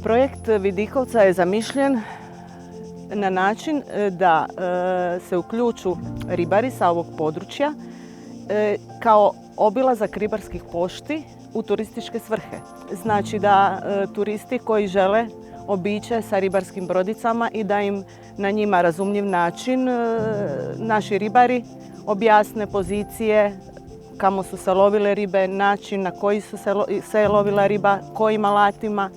Projekt Vidikovca je zamišljen na način da se uključu ribari sa ovog područja kao obilazak ribarskih pošti u turističke svrhe. Znači da turisti koji žele obiće sa ribarskim brodicama i da im na njima razumljiv način naši ribari objasne pozicije, kamo su se lovile ribe, način na koji su se lovila riba, kojim alatima.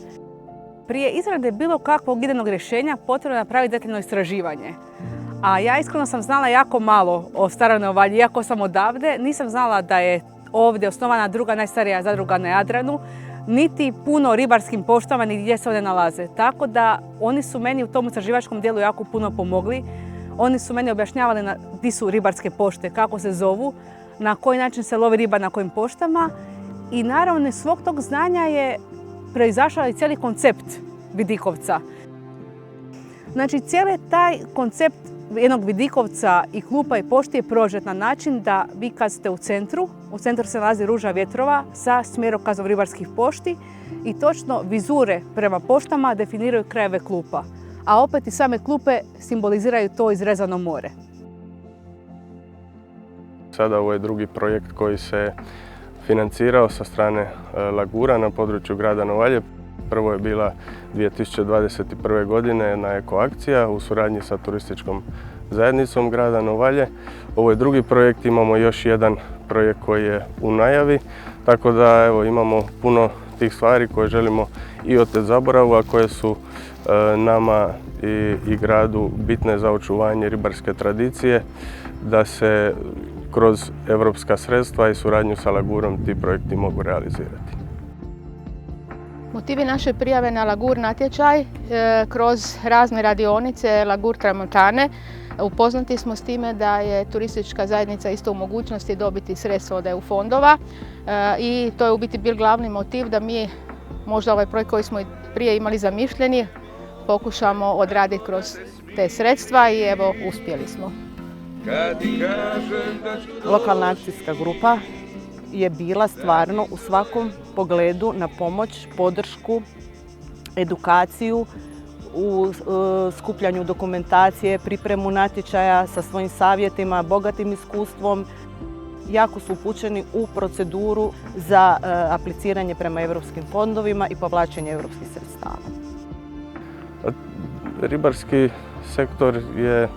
Prije izrade bilo kakvog idejnog rješenja potrebno je napraviti detaljno istraživanje. A ja iskreno sam znala jako malo o Staroj Novalji, iako sam odavde. Nisam znala da je ovdje osnovana druga najstarija zadruga na Jadranu, niti puno o ribarskim poštama, ni gdje se one nalaze. Tako da oni su meni u tom istraživačkom dijelu jako puno pomogli. Oni su meni objašnjavali gdje su ribarske pošte, kako se zovu, na koji način se lovi riba na kojim poštama. I naravno iz svog tog znanja je proizašao i cijeli koncept Vidikovca. Znači cijeli taj koncept jednog Vidikovca i klupa i pošti je prožet na način da vi kad ste u centru se nalazi ruža vjetrova sa smjerokazom ribarskih pošti i točno vizure prema poštama definiraju krajeve klupa. A opet i same klupe simboliziraju to izrezano more. Sada ovo je drugi projekt koji se financirao sa strane Lagura na području grada Novalje. Prvo je bila 2021. godine jedna ekoakcija u suradnji sa turističkom zajednicom grada Novalje. Ovo je drugi projekt, imamo još jedan projekt koji je u najavi, tako da evo, imamo puno tih stvari koje želimo i oteti zaboravu, a koje su nama i gradu bitne za očuvanje ribarske tradicije, da se kroz europska sredstva i suradnju sa Lagurom ti projekti mogu realizirati. Motivi naše prijave na Lagur natječaj kroz razne radionice Lagur Tramontane. Upoznati smo s time da je turistička zajednica isto u mogućnosti dobiti sredstva od EU fondova i to je u biti bil glavni motiv da mi možda ovaj projekt koji smo prije imali zamišljeni pokušamo odraditi kroz te sredstva i evo uspjeli smo. Lokalna akcijska grupa je bila stvarno u svakom pogledu na pomoć, podršku, edukaciju, u skupljanju dokumentacije, pripremu natječaja sa svojim savjetima, bogatim iskustvom. Jako su upućeni u proceduru za apliciranje prema europskim fondovima i povlačenje europskih sredstava. Ribarski sektor je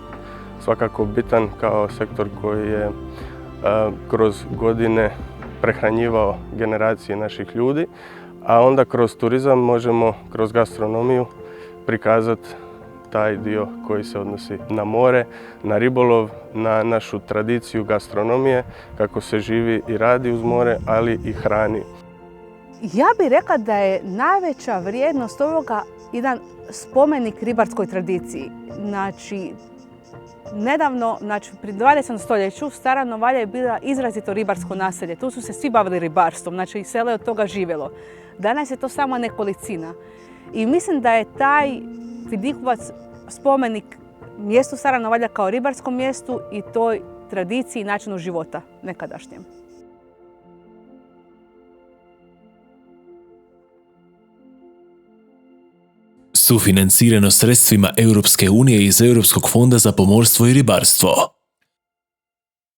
svakako bitan kao sektor koji je kroz godine prehranjivao generacije naših ljudi, a onda kroz turizam možemo kroz gastronomiju prikazati taj dio koji se odnosi na more, na ribolov, na našu tradiciju gastronomije, kako se živi i radi uz more, ali i hrani. Ja bih rekla da je najveća vrijednost ovoga jedan spomenik ribarskoj tradiciji. Znači, nedavno, pri 20. stoljeću, Stara Novalja je bila izrazito ribarsko naselje. Tu su se svi bavili ribarstvom, znači i selo je od toga živjelo. Danas je to samo nekolicina. I mislim da je taj Vidikovac spomenik mjestu Stara Novalja kao ribarskom mjestu i toj tradiciji i načinu života nekadašnjem. Sufinancirano sredstvima Europske unije iz Europskog fonda za pomorstvo i ribarstvo.